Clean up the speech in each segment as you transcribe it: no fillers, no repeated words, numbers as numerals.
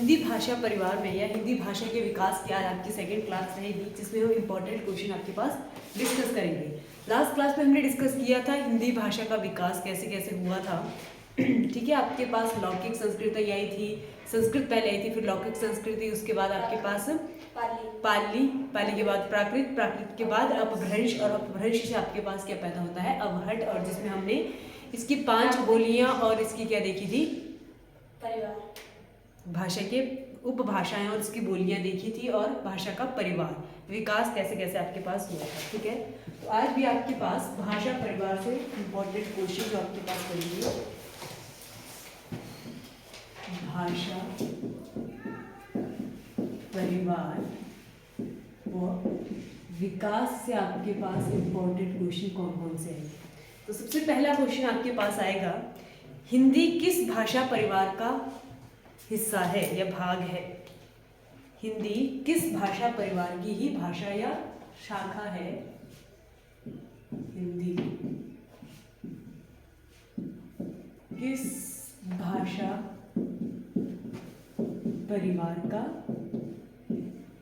हिंदी भाषा परिवार में या हिंदी भाषा के विकास की आज आपकी सेकंड क्लास रहेगी, जिसमें हम इम्पोर्टेंट क्वेश्चन आपके पास डिस्कस करेंगे। लास्ट क्लास में हमने डिस्कस किया था हिंदी भाषा का विकास कैसे कैसे हुआ था। ठीक है, आपके पास लौकिक संस्कृति आई थी, संस्कृत पहले आई थी, फिर लौकिक संस्कृति, उसके बाद आपके पास पाली के बाद प्राकृत, प्राकृत के बाद अपभ्रंश, और अपभ्रंश से आपके पास क्या पैदा होता है, अवहट, और जिसमें हमने इसकी 5 बोलियां और इसकी क्या देखी थी, परिवार, भाषा के उपभाषाएं और इसकी बोलियां देखी थी, और भाषा का परिवार विकास कैसे कैसे आपके पास हुआ था। ठीक है, तो आज भी आपके पास भाषा परिवार से इम्पोर्टेंट क्वेश्चन जो आपके पास करेंगे, भाषा परिवार और विकास से आपके पास इम्पोर्टेंट क्वेश्चन कौन कौन से आएंगे। तो सबसे पहला क्वेश्चन आपके पास आएगा, हिंदी किस भाषा परिवार का हिस्सा है या भाग है। हिंदी किस भाषा परिवार की ही भाषा या शाखा है। हिंदी किस भाषा परिवार का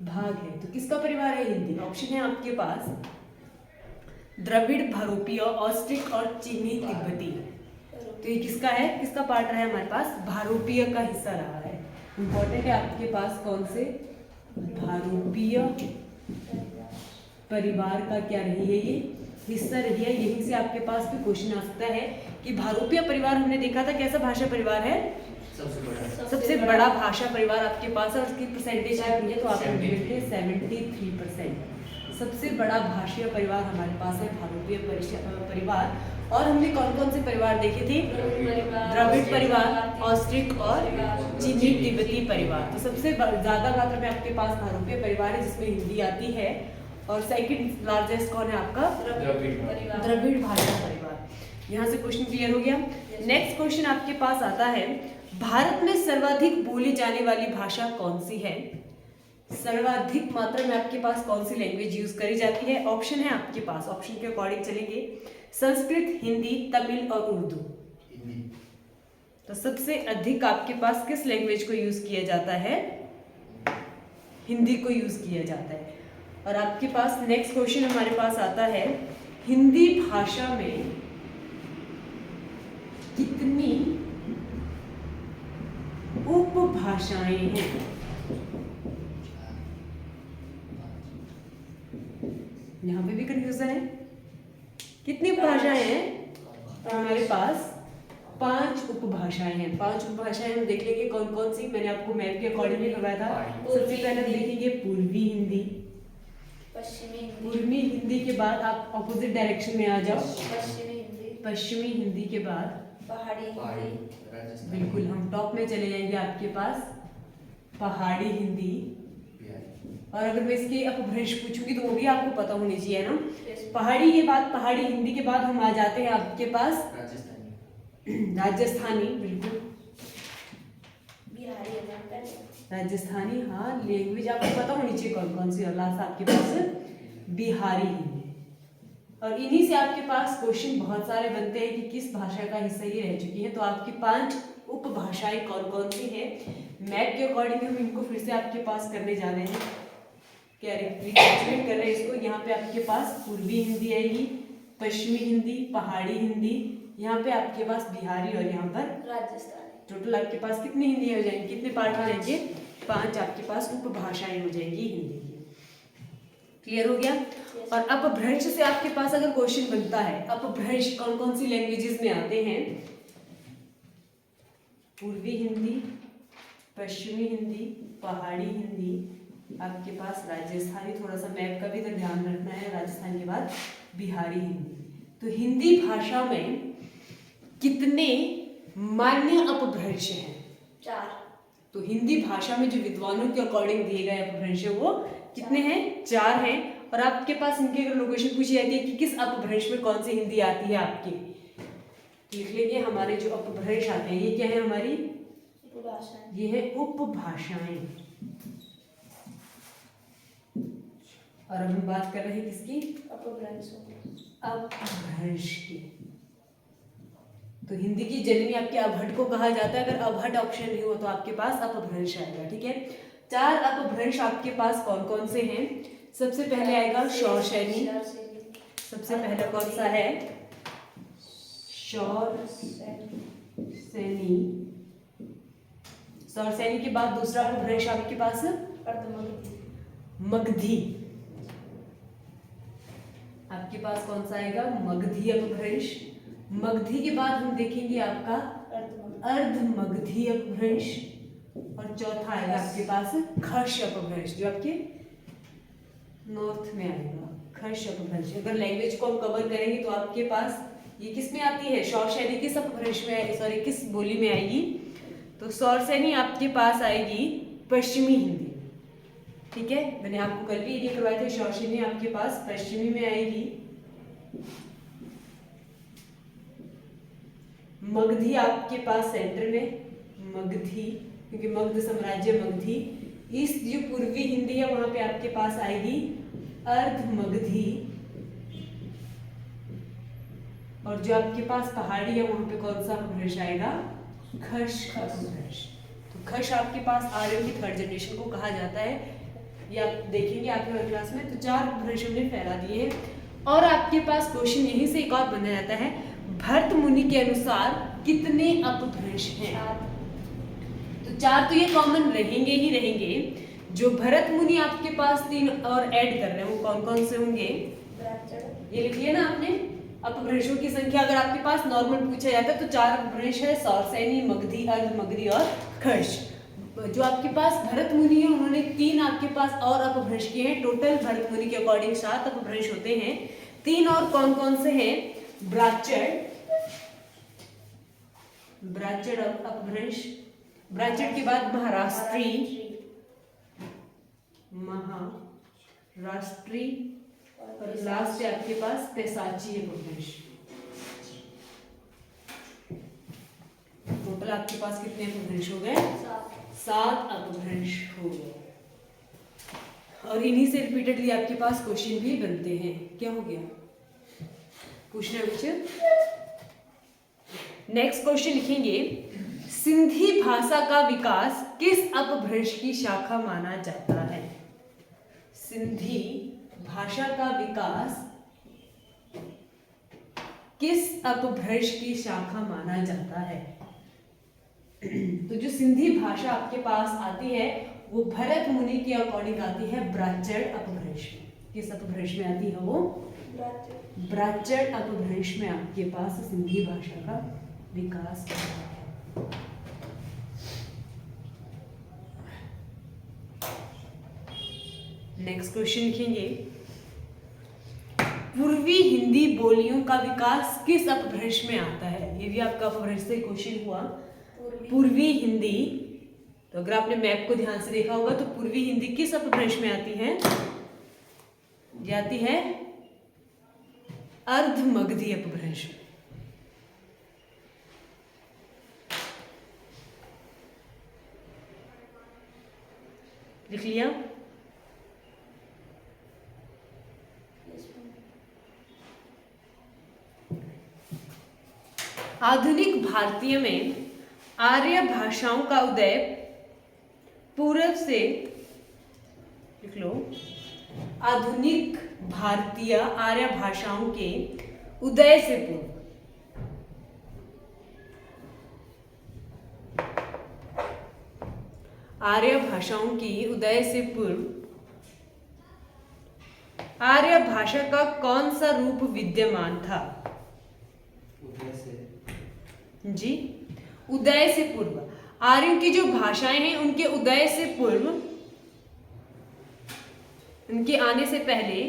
भाग है। तो किसका परिवार है हिंदी। ऑप्शन है आपके पास द्रविड़, भारोपीय, ऑस्ट्रिक और चीनी तिब्बती। तो ये किसका है, किसका पार्ट रहा है हमारे पास, भारोपीय का हिस्सा रहा है। इंपॉर्टेंट है आपके पास कौन से, भारोपीय परिवार का क्या रही है, ये हिस्सा रही है। यहीं से आपके पास भी क्वेश्चन आ सकता है कि भारोपीय परिवार हमने देखा था कैसा भाषा परिवार है, सबसे बड़ा भाषा परिवार आपके पास है, और उसकी परसेंटेज कितनी है, तो आप देखते हैं 73%। सबसे बड़ा भाषीय परिवार हमारे पास है भारोपीय परिवार। और हमने कौन कौन से परिवार देखे थे, द्रविड़ परिवार, ऑस्ट्रिक और चीनी तिब्बती परिवार। तो सबसे ज्यादा मात्रा में आपके पास भारोपीय परिवार है जिसमें हिंदी आती है, और सेकंड लार्जेस्ट कौन है आपका, द्रविड़ भाषा परिवार। यहाँ से क्वेश्चन क्लियर हो गया। नेक्स्ट क्वेश्चन आपके पास आता है, भारत में सर्वाधिक बोली जाने वाली भाषा कौन सी है। सर्वाधिक मात्रा में आपके पास कौन सी लैंग्वेज यूज करी जाती है। ऑप्शन है आपके पास, ऑप्शन के अकॉर्डिंग चलेंगे, संस्कृत, हिंदी, तमिल और उर्दू। तो सबसे अधिक आपके पास किस लैंग्वेज को यूज किया जाता है, हिंदी को यूज किया जाता है। और आपके पास नेक्स्ट क्वेश्चन हमारे पास आता है, हिंदी भाषा में कितनी उपभाषाएं हैं। यहाँ पे भी कंफ्यूजन है, कितनी उपभाषाएं हैं, तो हमारे पास 5 उपभाषाएं हैं। 5 उपभाषाएं हम देख लेंगे कौन कौन सी, मैंने आपको मैप के अकॉर्डिंग भी करवाया था। सबसे पहले हम देखेंगे पूर्वी हिंदी, पूर्वी हिंदी के बाद आप ऑपोजिट डायरेक्शन में आ जाओ, पश्चिमी हिंदी के बाद पहाड़ी, बिल्कुल हम टॉप में चले जाएंगे आपके पास पहाड़ी हिंदी। और अगर मैं इसके अपभ्रंश पूछूंगी तो वो भी आपको पता होनी चाहिए ना। पहाड़ी के बाद, पहाड़ी हिंदी के बाद हम आ जाते हैं आपके पास राजस्थानी, बिल्कुल राजस्थानी, हाँ लैंग्वेज आपको पता होनी चाहिए कौन कौन सी। और लास्ट आपके पास बिहारी हिंदी। और इन्हीं से आपके पास क्वेश्चन बहुत सारे बनते हैं कि किस भाषा का हिस्सा ये रह चुकी है। तो आपकी 5 उपभाषाएं कौन कौन सी हैं, मैप के अकॉर्डिंग हम इनको फिर से आपके पास करने जा रहे हैं, क्या रिकैपिचुलेट कर रहे हैं इसको। यहाँ पे आपके पास पूर्वी हिंदी आएगी, पश्चिमी हिंदी, पहाड़ी हिंदी, यहाँ पे आपके पास बिहारी, और यहाँ पर राजस्थानी। टोटल आपके पास कितनी हिंदी हो जाएंगी, कितने पार्ट हो जाएंगे, 5 आपके पास उपभाषाएं हो जाएंगी हिंदी की। क्लियर हो गया। और अपभ्रंश से आपके पास अगर क्वेश्चन बनता है, अपभ्रंश कौन कौन सी लैंग्वेजेस में आते हैं, पूर्वी हिंदी, पश्चिमी हिंदी, पहाड़ी हिंदी, आपके पास राजस्थानी, थोड़ा सा मैप का भी तो ध्यान रखना है, राजस्थान के बाद बिहारी हिंदी। तो हिंदी भाषा में कितने मान्य अपभ्रंश हैं, 4। तो हिंदी भाषा में जो विद्वानों के अकॉर्डिंग दिए गए अपभ्रंश है वो कितने हैं, 4 हैं। और आपके पास इनके अगर लोकेशन पूछी जाती है कि किस अपभ्रंश में कौन सी हिंदी आती है आपकी, लिख लेंगे हमारे जो अपभ्रंश आते हैं ये क्या है, हमारी ये है उपभाषाएं। और अब हम बात कर रहे हैं किसकी, अपभ्रंश की। तो हिंदी की जननी आपके अवहट को कहा जाता है। अगर अवहट ऑप्शन नहीं हो तो आपके पास अपभ्रंश आएगा। ठीक है, 4 अपभ्रंश आपके पास कौन कौन से हैं? सबसे पहले आएगा शौरसैनी। सबसे पहला कौन सा है? शौरसैनी। शौरसैनी के बाद दूसरा अपभ्रंश आपके पास मगधी। आपके पास कौन सा आएगा? मगधी अपभ्रंश। मगधी के बाद हम देखेंगे आपका अर्धमगधी अपभ्रंश। और चौथा आएगा आपके पास खश अपभ्रंश, जो आपके नॉर्थ में आएगा, खश अपभ्रंश। अगर लैंग्वेज को हम कवर करेंगे तो आपके पास ये किस में आती है? शौरसैनी किस अपभ्रंश में आएगी, सॉरी किस बोली में आएगी? तो शौरसैनी आपके पास आएगी पश्चिमी हिंदी। ठीक है, मैंने आपको कल भी ये करवाए थे। शौरसैनी आपके पास पश्चिमी में आएगी। मगधी आपके पास सेंटर में, मगधी, क्योंकि मगध साम्राज्य मगधी। ईस्ट जो पूर्वी हिंदी है वहां पे आपके पास आएगी अर्धमगधी। और जो आपके पास पहाड़ी है वहां पे कौन सा अपभ्रंश आएगा? खश अपभ्रंश। तो खश आपके पास आर्यों की थर्ड जनरेशन को कहा जाता है। ये आप देखेंगे आपके क्लास में। तो 4 अपभ्रंश हमने फैला दिए हैं। और आपके पास क्वेश्चन यहीं से एक और बना जाता है, भरत मुनि के अनुसार कितने अपभ्रंश हैं? तो 4 तो ये कॉमन रहेंगे ही रहेंगे। जो भरत मुनि आपके पास 3 और ऐड कर रहे हैं वो कौन कौन से होंगे? ये लिख लिया ना आपने। अपभ्रंशों की संख्या अगर आपके पास नॉर्मल पूछा जाता है तो 4 अपभ्रंश है, शौरसैनी, मगधी, अर्धमगधी और खश। जो आपके पास भरत मुनि है उन्होंने 3 आपके पास और अपभ्रंश किए हैं। टोटल भरत मुनि के अकॉर्डिंग 7 अपभ्रंश होते हैं। 3 और कौन कौन से हैं? ब्राह्मण अपभ्रंश। ब्राह्मण के बाद महाराष्ट्री और लास्ट है आपके पास पैसाची अपभ्रंश। टोटल आपके पास कितने अपभ्रंश हो गए? 7 अपभ्रंश हो गए। और इन्हीं से रिपीटेडली आपके पास क्वेश्चन भी बनते हैं। क्या हो गया? पूछना है कुछ? नेक्स्ट क्वेश्चन लिखेंगे, सिंधी भाषा का विकास किस अपभ्रंश की शाखा माना जाता है? सिंधी भाषा का विकास किस अपभ्रंश की शाखा माना जाता है? तो जो सिंधी भाषा आपके पास आती है वो भरत मुनि के अकॉर्डिंग आती है ब्राह्मण अपभ्रंश में। किस अपभ्रंश में आती है वो? ब्राह्मण अपभ्रंश में आपके पास सिंधी भाषा का विकास होता है। नेक्स्ट क्वेश्चन लिखेंगे, पूर्वी हिंदी बोलियों का विकास किस अपभ्रंश में आता है? ये भी आपका अपभ्रंश से क्वेश्चन हुआ। पूर्वी हिंदी, तो अगर आपने मैप को ध्यान से देखा होगा तो पूर्वी हिंदी किस अपभ्रंश में आती है? ये आती है अर्धमगधी अपभ्रंश। लिख लिया? आधुनिक भारतीय में आर्य भाषाओं का उदय पूर्व से, लिख लो, आधुनिक भारतीय आर्य भाषाओं के उदय से पूर्व, आर्य भाषाओं की उदय से पूर्व आर्य भाषा का कौन सा रूप विद्यमान था? जी, उदय से पूर्व आर्यों की जो भाषाएं हैं उनके उदय से पूर्व, उनके आने से पहले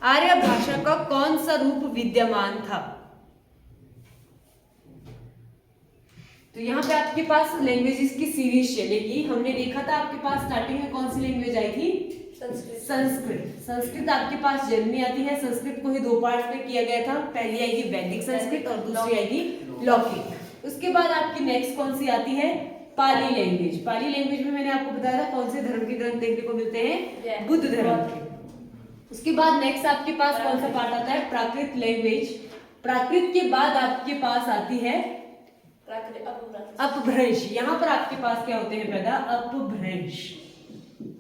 आर्य भाषा का कौन सा रूप विद्यमान था? तो यहाँ पे आपके पास लैंग्वेजेस की सीरीज चलेगी। हमने देखा था आपके पास स्टार्टिंग में कौन सी लैंग्वेज आई थी? संस्कृत। संस्कृत आपके पास जन्मी आती है। संस्कृत को ही 2 पार्ट में किया गया था। पहली आएगी वैदिक संस्कृत और दूसरी आएगी लौकिक। उसके बाद आपकी नेक्स्ट कौन सी आती है? पाली लैंग्वेज। पाली लैंग्वेज में मैंने आपको बताया था कौन से धर्म के ग्रंथ देखने को मिलते हैं? बुद्ध धर्म के। उसके बाद नेक्स्ट आपके पास कौन सा पार्ट आता है? प्राकृत लैंग्वेज। प्राकृत के बाद आपके पास आती है अपभ्रंश। यहाँ पर आपके पास क्या होते हैं पैदा? अपभ्रंश।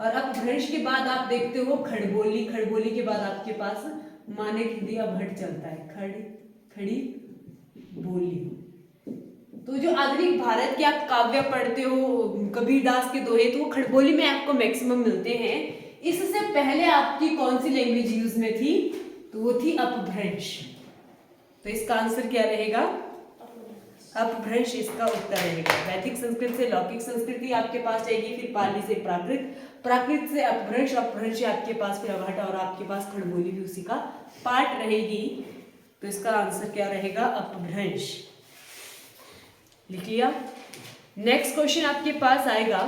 और अपभ्रंश के बाद आप देखते हो खड़बोली, खड़बोली के बाद आपके पास माने खिंदी अभट चलता है, खड़ी बोली। तो जो आधुनिक भारत के आप काव्य पढ़ते हो, कबीरदास के दोहे, तो खड़बोली में आपको मैक्सिमम मिलते हैं। इससे पहले आपकी कौन सी लैंग्वेज यूज में थी? तो वो थी अपभ्रंश। तो इसका आंसर क्या रहेगा? अपभ्रंश इसका उत्तर रहेगा। वैदिक संस्कृत से लौकिक संस्कृति आपके पास जाएगी, फिर पाली से प्राकृत, प्राकृत से अपभ्रंश, अपभ्रंश से आपके पास फिर अभट, और आपके पास खड़बोली भी उसी का पार्ट रहेगी। तो इसका आंसर क्या रहेगा? अपभ्रंश। लिख लिया। नेक्स्ट क्वेश्चन आपके पास आएगा,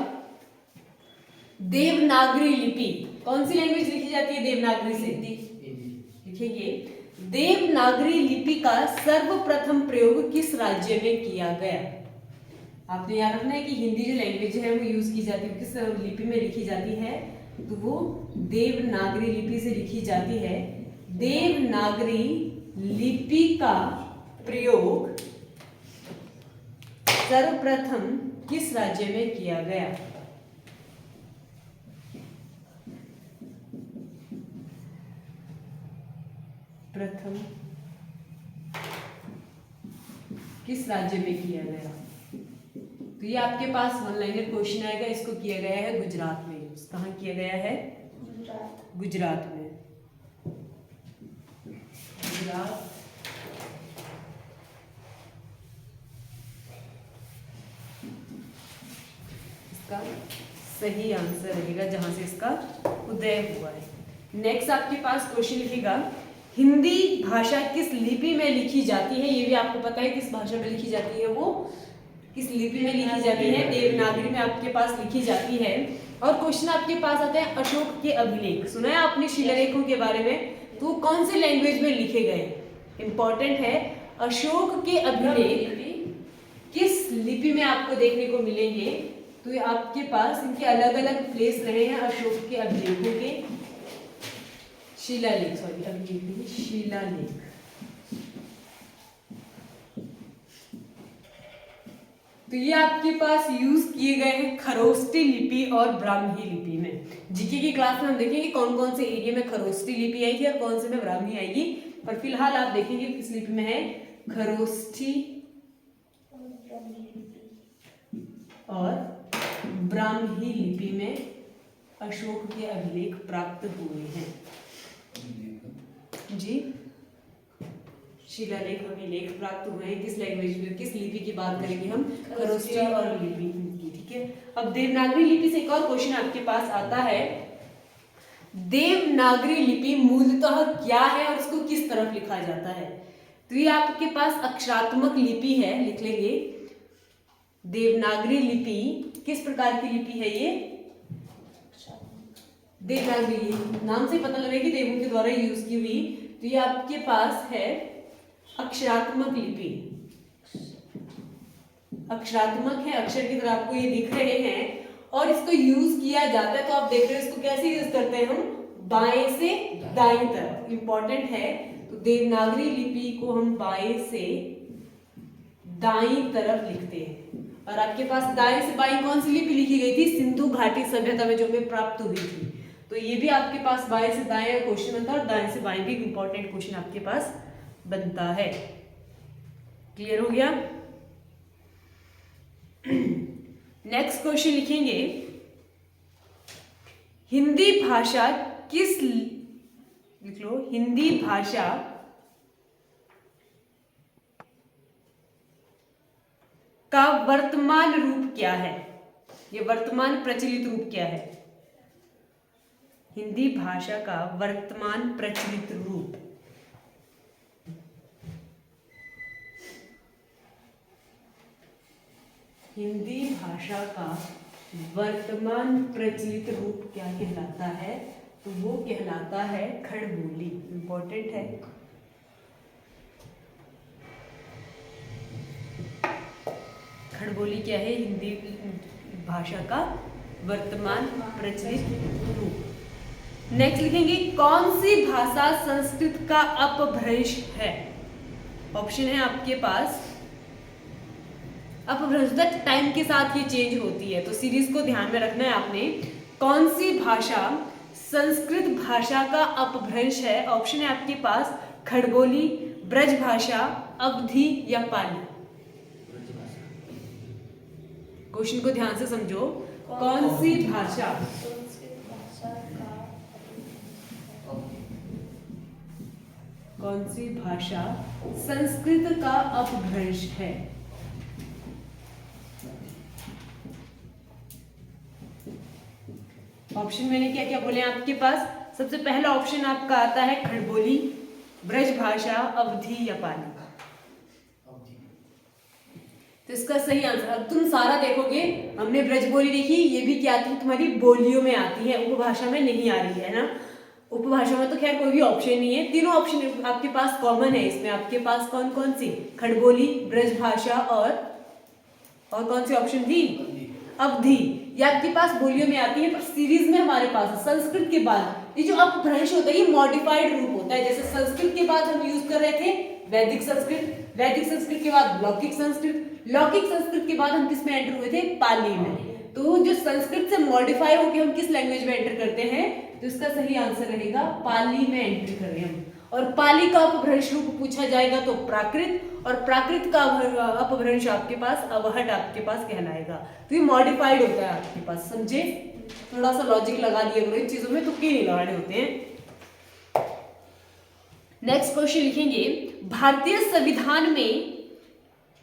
देवनागरी लिपि कौन सी लैंग्वेज लिखी जाती है? देवनागरी से। लिखेंगे, देवनागरी लिपि का सर्वप्रथम प्रयोग किस राज्य में किया गया? आपने याद रखना है कि हिंदी जो लैंग्वेज है वो यूज की जाती है, किस लिपि में लिखी जाती है? तो वो देवनागरी लिपि से लिखी जाती है। देवनागरी लिपि का प्रयोग सर्वप्रथम किस राज्य में किया गया? प्रथम किस राज्य में किया गया? तो ये आपके पास वन लाइनर क्वेश्चन आएगा। इसको किया गया है गुजरात में यूज। कहाँ किया गया है? गुजरात में। गुजरात। इसका सही आंसर रहेगा जहां से इसका उदय हुआ है। नेक्स्ट आपके पास क्वेश्चन लिखेगा, हिंदी भाषा किस लिपि में लिखी जाती है? ये भी आपको पता है किस भाषा में लिखी जाती है, वो किस लिपि में लिखी जाती है? देवनागरी में आपके पास लिखी जाती है। और क्वेश्चन आपके पास आता है अशोक के अभिलेख। सुना है आपने शिलालेखों के बारे में? तो कौन से लैंग्वेज में लिखे गए? इंपॉर्टेंट है। अशोक के अभिलेख किस लिपि में आपको देखने को मिलेंगे? तो ये आपके पास इनके अलग अलग प्लेस रहे हैं अशोक के अभिलेखों के। शिलालेख, सॉरी अभिलेख नहीं, शिलालेख। तो ये आपके पास यूज किए गए हैं खरोष्टी लिपि और ब्राह्मी लिपि में। जीके की क्लास में हम देखेंगे कौन कौन से एरिया में खरोष्टी लिपि आई थी और कौन से में ब्राह्मी आएगी, पर फिलहाल आप देखेंगे किस लिपि में है? खरोष्टी और ब्राह्मी लिपि में अशोक के अभिलेख प्राप्त हुए हैं। जी, शिलालेख अभिलेख प्राप्त हुए हैं। किस लैंग्वेज में, किस लिपि की बात करेंगे हम? खरोष्टी और लिपि की। ठीक है। अब देवनागरी लिपि से एक और क्वेश्चन आपके पास आता है, देवनागरी लिपि मूलतः क्या है और इसको किस तरफ लिखा जाता है? तो ये आपके पास अक्षरात्मक लिपि है, लिख लेंगे। देवनागरी लिपि किस प्रकार की लिपि है? ये देवनागरी, नाम से पता लगे कि देवों के द्वारा यूज की हुई। तो ये आपके पास है अक्षरात्मक लिपि। अक्षरात्मक है, अक्षर की तरह आपको ये दिख रहे हैं और इसको यूज किया जाता है। तो आप देख रहे हो इसको कैसे यूज करते हैं हम? बाएं से दाएं तरफ। इंपॉर्टेंट है। तो देवनागरी लिपि को हम बाएं से दाईं तरफ लिखते हैं। और आपके पास दाएं से बाईं कौन सी लिपि लिखी गई थी? सिंधु घाटी सभ्यता में जो हमें प्राप्त हुई थी। तो ये भी आपके पास बाएं से दाएं क्वेश्चन बनता है और दाएं से बाएं भी इंपॉर्टेंट क्वेश्चन आपके पास बनता है। क्लियर हो गया? नेक्स्ट क्वेश्चन लिखेंगे, हिंदी भाषा किस, लिख लो, हिंदी भाषा का वर्तमान रूप क्या है? ये वर्तमान प्रचलित रूप क्या है? हिंदी भाषा का वर्तमान प्रचलित रूप। हिंदी भाषा का वर्तमान प्रचलित रूप क्या कहलाता है? तो वो कहलाता है खड़बोली। इंपॉर्टेंट है। खड़बोली क्या है? हिंदी भाषा का वर्तमान प्रचलित रूप। नेक्स्ट लिखेंगे, कौन सी भाषा संस्कृत का अपभ्रंश है? ऑप्शन है आपके पास अपभ्रंशता टाइम के साथ ये चेंज होती है, तो सीरीज को ध्यान में रखना है आपने। कौन सी भाषा संस्कृत भाषा का अपभ्रंश है? ऑप्शन है आपके पास खड़बोली, ब्रज भाषा, अवधी या पाली। क्वेश्चन को ध्यान से समझो। कौन सी भाषा कौन सी भाषा संस्कृत का अपभ्रंश है? ऑप्शन मैंने क्या क्या बोले आपके पास? सबसे पहला ऑप्शन आपका आता है खड़बोली, ब्रज भाषा, अवधी या पाली। तो इसका सही आंसर, अब तुम सारा देखोगे, हमने ब्रज बोली देखी, ये भी क्या आती है तुम्हारी बोलियों में आती है, उपभाषा में नहीं आ रही है ना। उपभाषा में तो खैर कोई भी ऑप्शन नहीं है, तीनों ऑप्शन आपके पास कॉमन है। इसमें आपके पास कौन कौन सी? खड़बोली, ब्रज भाषा और कौन सी ऑप्शन थी? अवधी। ये आपके पास बोलियों में आती है, पर सीरीज में हमारे पास संस्कृत के बाद ये जो अपभ्रंश होता है ये मॉडिफाइड रूप होता है। जैसे संस्कृत के बाद हम यूज कर रहे थे वैदिक संस्कृत, वैदिक संस्कृत के बाद लौकिक संस्कृत, लौकिक संस्कृत के बाद हम किस में एंटर हुए थे? पाली में। तो जो संस्कृत से मॉडिफाई होकर हम किस लैंग्वेज में एंटर करते हैं? तो इसका सही आंसर रहेगा पाली में एंट्री कर रहे हैं हम। और पाली का अपभ्रंश रूप पूछा जाएगा तो प्राकृत, और प्राकृत का अपभ्रंश आपके पास अवहट आपके पास कहलाएगा। तो ये मॉडिफाइड होता है आपके पास, समझे? थोड़ा सा लॉजिक लगा दिया करो इन चीजों में, तुक्के नहीं लगाने होते हैं। नेक्स्ट क्वेश्चन लिखेंगे, भारतीय संविधान में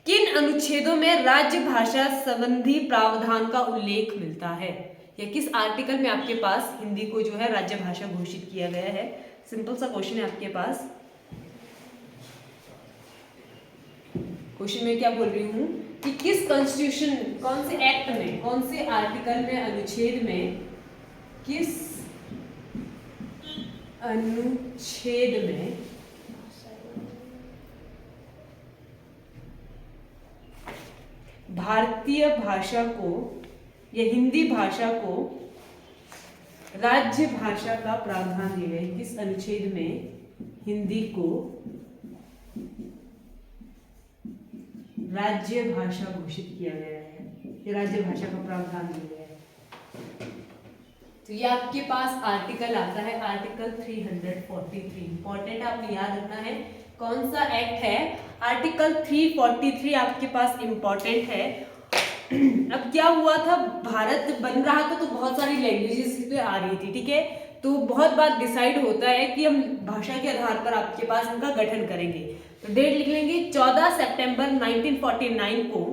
किन अनुच्छेदों में राज्य भाषा संबंधी प्रावधान का उल्लेख मिलता है? या किस आर्टिकल में आपके पास हिंदी को जो है राज्य भाषा घोषित किया गया है? सिंपल सा क्वेश्चन है आपके पास। क्वेश्चन में क्या बोल रही हूँ कि किस कॉन्स्टिट्यूशन, कौन से एक्ट में, कौन से आर्टिकल में, अनुच्छेद में, किस अनुच्छेद में भारतीय भाषा को या हिंदी भाषा को राज्य भाषा का प्रावधान दिया गया है? किस अनुच्छेद में हिंदी को राज्य भाषा घोषित किया गया है, ये राज्य भाषा का प्रावधान दिया गया है? तो ये आपके पास आर्टिकल आता है आर्टिकल 343। इंपॉर्टेंट आपने याद रखना है कौन सा एक्ट है। आर्टिकल 343 आपके पास इंपॉर्टेंट है। अब क्या हुआ था, भारत बन रहा था तो बहुत सारी लैंग्वेजेस पे आ रही थी, ठीक है। तो बहुत बार डिसाइड होता है कि हम भाषा के आधार पर आपके पास इनका गठन करेंगे। तो डेट लिख लेंगे 14 सितंबर 1949 को,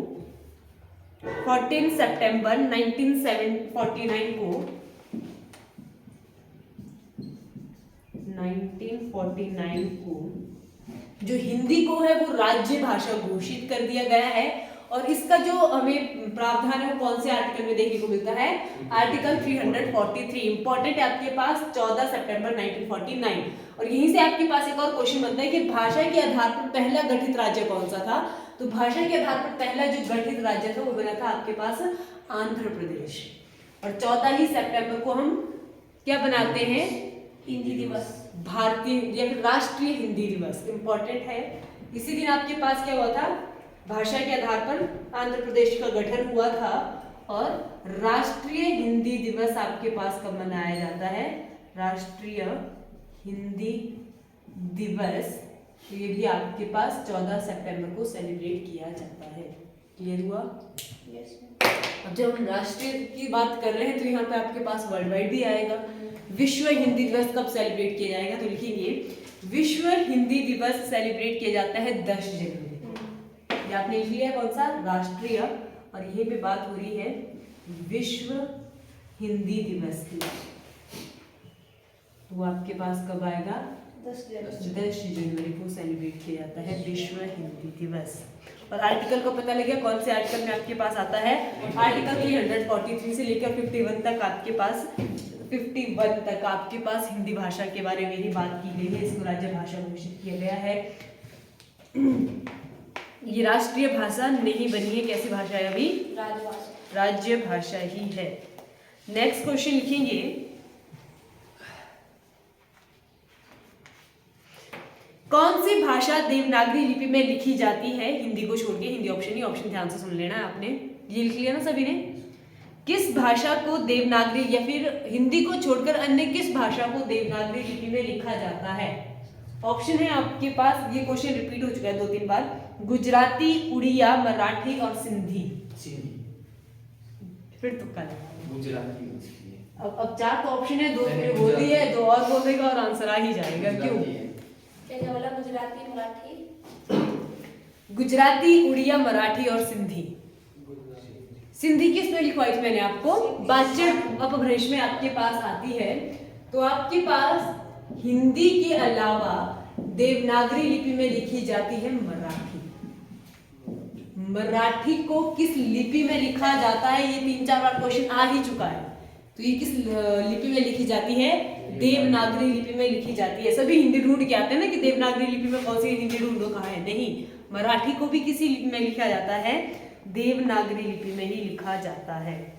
14 सितंबर 1949 को 1949 को जो हिंदी को है वो राज्य भाषा घोषित कर दिया गया है। और इसका जो हमें प्रावधान है वो कौन से आर्टिकल में देखने को मिलता है? आर्टिकल 343। इंपॉर्टेंट है आपके पास 14 सितंबर 1949। और यहीं से आपके पास एक और क्वेश्चन बनता है कि भाषा के आधार पर पहला गठित राज्य कौन सा था? तो भाषा के आधार पर पहला जो गठित राज्य था वो बना था आपके पास आंध्र प्रदेश। और 14 ही सितंबर को हम क्या बनाते हैं? हिंदी दिवस, भारतीय या फिर राष्ट्रीय हिंदी दिवस। इंपॉर्टेंट है। इसी दिन आपके पास क्या हुआ था? भाषा के आधार पर आंध्र प्रदेश का गठन हुआ था। और राष्ट्रीय हिंदी दिवस आपके पास कब मनाया जाता है? राष्ट्रीय हिंदी दिवस, तो ये भी आपके पास 14 सितंबर को सेलिब्रेट किया जाता है। क्लियर हुआ? यस। अब जब हम राष्ट्रीय की बात कर रहे हैं तो यहाँ पे आपके पास वर्ल्ड वाइड भी आएगा। विश्व हिंदी दिवस कब सेलिब्रेट किया जाएगा? तो लिखिए विश्व हिंदी दिवस सेलिब्रेट किया जाता है 10 जनवरी। ये आपने लिख लिया कौन सा? राष्ट्रीय। और यहीं पे बात हो रही है विश्व हिंदी दिवस की। तो आपके पास कब आएगा? 10 जनवरी को सेलिब्रेट किया जाता है विश्व हिंदी दिवस। और आर्टिकल को पता लग गया कौन से आर्टिकल में आपके पास आता है? आर्टिकल 343 से लेकर 51 तक आपके पास 51 तक आपके पास हिंदी भाषा के बारे में ही बात की गई है। इसको राज्य भाषा घोषित किया गया है। ये राष्ट्रीय भाषा नहीं बनी है, कैसी भाषा है अभी? राज्य भाषा ही है। नेक्स्ट क्वेश्चन लिखेंगे, कौन सी भाषा भाषा देवनागरी लिपि में लिखी जाती है, हिंदी को छोड़ के, हिंदी ऑप्शन ही ऑप्शन ध्यान से सुन लेना है आपने, ये लिख लिया ना सभी ने। किस भाषा को देवनागरी या फिर हिंदी को छोड़कर अन्य किस भाषा को देवनागरी लिपि में लिखा जाता है? ऑप्शन है आपके पास, ये क्वेश्चन रिपीट हो चुका है 2-3 बार, गुजराती, उड़िया, मराठी और सिंधी। फिर तुक्का लगा, गुजराती। अब 4 तो ऑप्शन है, 2 तुमने बोल दिए, 2 और बोल देगा और आंसर आ ही जाएगा। क्यों? क्या बोला? गुजराती, मराठी, गुजराती, उड़िया, मराठी और सिंधी। सिंधी किस में लिखवाई थी मैंने आपको? वाच्य अपभ्रंश में आपके पास आती है। तो आपके पास हिंदी के अलावा देवनागरी लिपि में लिखी जाती है मराठी। मराठी को किस लिपि में लिखा जाता है, ये 3-4 बार क्वेश्चन आ ही चुका है। तो ये किस लिपि में लिखी जाती है? देवनागरी लिपि में लिखी जाती है। सभी हिंदी ढूंढ के आते हैं ना कि देवनागरी लिपि में कौन सी हिंदी ढूंढो, कहाँ है? नहीं, मराठी को भी किसी लिपि में लिखा जाता है? देवनागरी लिपि में ही लिखा जाता है।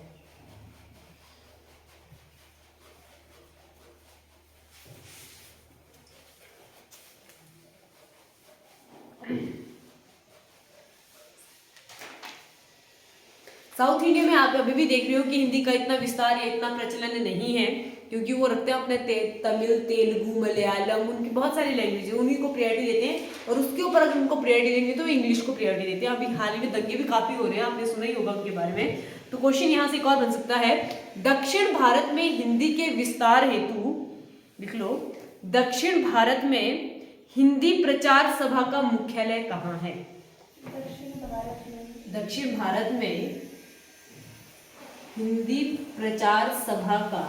साउथ इंडिया में आप अभी भी देख रहे हो कि हिंदी का इतना विस्तार या इतना प्रचलन नहीं है, क्योंकि वो रखते हैं अपने तमिल, तेलुगु, मलयालम, उनकी बहुत सारी लैंग्वेज है, उन्हीं को प्रायोरिटी देते हैं। और उसके ऊपर अगर उनको प्रायोरिटी देंगे तो इंग्लिश को प्रायोरिटी देते हैं। अभी हाल ही में दंगे भी काफी हो रहे हैं, आपने सुना ही होगा उनके बारे में। तो क्वेश्चन यहाँ से एक और बन सकता है, दक्षिण भारत में हिंदी के विस्तार हेतु, लिख लो, दक्षिण भारत में हिंदी प्रचार सभा का मुख्यालय कहाँ है? दक्षिण भारत में हिंदी प्रचार सभा का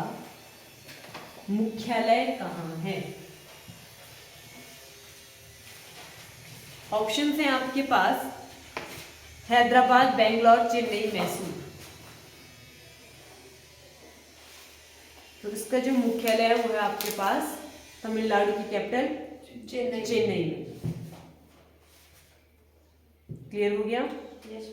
मुख्यालय कहाँ है? ऑप्शंस हैं आपके पास, हैदराबाद, बेंगलोर, चेन्नई, मैसूर। तो इसका जो मुख्यालय है वो है आपके पास तमिलनाडु की कैपिटल चेन्नई में। क्लियर हो गया? यस।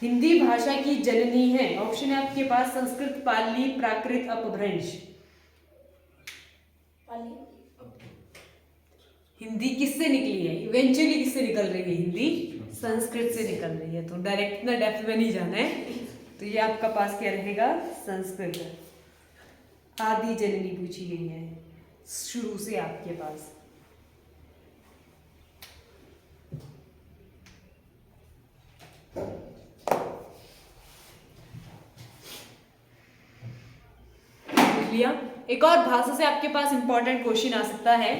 हिंदी भाषा की जननी है, ऑप्शन है आपके पास, संस्कृत, पाली, प्राकृत, अपभ्रंश। हिंदी किससे निकली है? इवेंचुअली किससे निकल रही है हिंदी? संस्कृत से निकल रही है। तो डायरेक्ट ना डेप्थ में नहीं जाना है, तो ये आपका पास क्या रहेगा? संस्कृत। आदि जननी पूछी गई है शुरू से आपके पास। लिया। एक और भाषा से आपके पास इंपॉर्टेंट क्वेश्चन आ सकता है,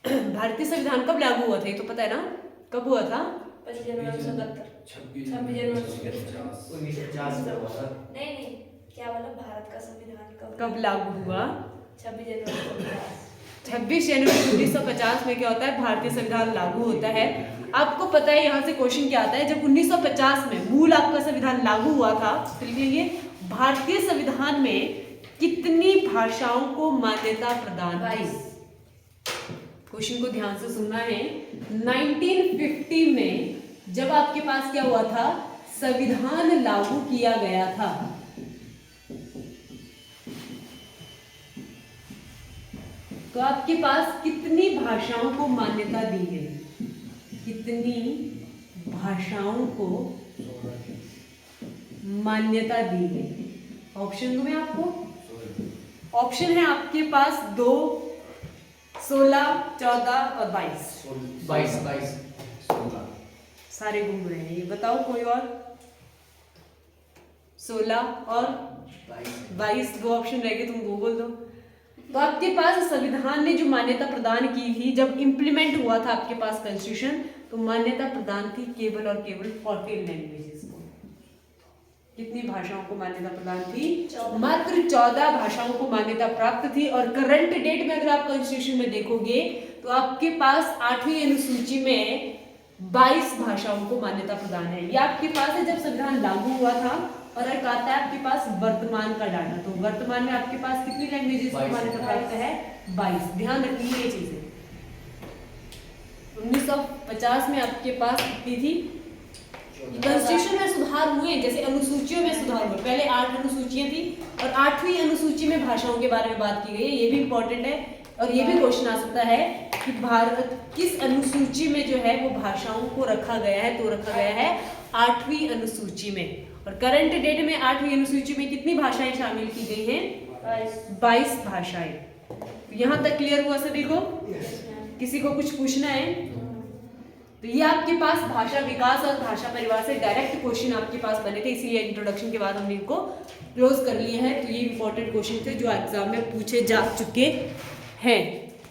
भारतीय संविधान कब लागू हुआ था? ये तो पता है ना, कब हुआ था? 25 जनवरी 1970। 26 जनवरी 1950। नहीं, क्या बोला? भारत का संविधान कब लागू हुआ? 26 जनवरी 1950। 26 जनवरी 1950 में क्या होता है? भारतीय संविधान लागू होता है। आपको पता है यहाँ से क्वेश्चन क्या आता है, जब 1950 में मूल आपका संविधान लागू हुआ था, तो लिखिए भारतीय संविधान में कितनी भाषाओं को मान्यता प्रदान थी? क्वेश्चन को ध्यान से सुनना है। 1950 में जब आपके पास क्या हुआ था? संविधान लागू किया गया था, तो आपके पास कितनी भाषाओं को मान्यता दी गई? कितनी भाषाओं को मान्यता दी गई? ऑप्शन दूं मैं आपको? ऑप्शन है आपके पास 2, 16, 14 और 22। सारे घूम रहे हैं, ये बताओ कोई और? 16 और 22, 2 ऑप्शन रह गए, तुम वो बोल दो। तो आपके पास संविधान ने जो मान्यता प्रदान की थी, जब इंप्लीमेंट हुआ था आपके पास कॉन्स्टिट्यूशन, तो मान्यता प्रदान थी केवल और केवल 14 लैंग्वेजेस को। कितनी भाषाओं को मान्यता प्रदान थी? मात्र 14 भाषाओं को मान्यता प्राप्त थी। और करंट डेट में अगर आप कॉन्स्टिट्यूशन में देखोगे तो आपके पास 8वीं अनुसूची में 22 भाषाओं को मान्यता प्रदान है। ये आपके पास है जब संविधान लागू हुआ था। और एक आता है आपके पास वर्तमान का डाटा, तो वर्तमान में आपके पास कितनी लैंग्वेजेस को मान्यता प्राप्त है? 22। ध्यान रखिए ये चीजें। 1950 में आपके पास कितनी थी? कॉन्स्टिट्यूशन में सुधार हुए, जैसे अनुसूचियों में सुधार हुए। पहले 8 अनुसूचियां थी और 8वीं अनुसूची में भाषाओं के बारे में बात की गई है। ये भी इंपॉर्टेंट है और ये भी क्वेश्चन आ सकता है कि भारत किस अनुसूची में जो है वो भाषाओं को रखा गया है, तो रखा गया है 8वीं अनुसूची में। और करंट डेट में 8वीं अनुसूची में कितनी भाषाएं शामिल की गई हैं? 22 भाषाएं। यहाँ तक क्लियर हुआ सभी को? किसी को कुछ पूछना है? तो ये आपके पास भाषा विकास और भाषा परिवार से डायरेक्ट क्वेश्चन आपके पास बने थे, इसीलिए इंट्रोडक्शन के बाद हमने इनको क्लोज कर लिए हैं। तो ये इंपॉर्टेंट क्वेश्चन थे जो एग्जाम में पूछे जा चुके हैं।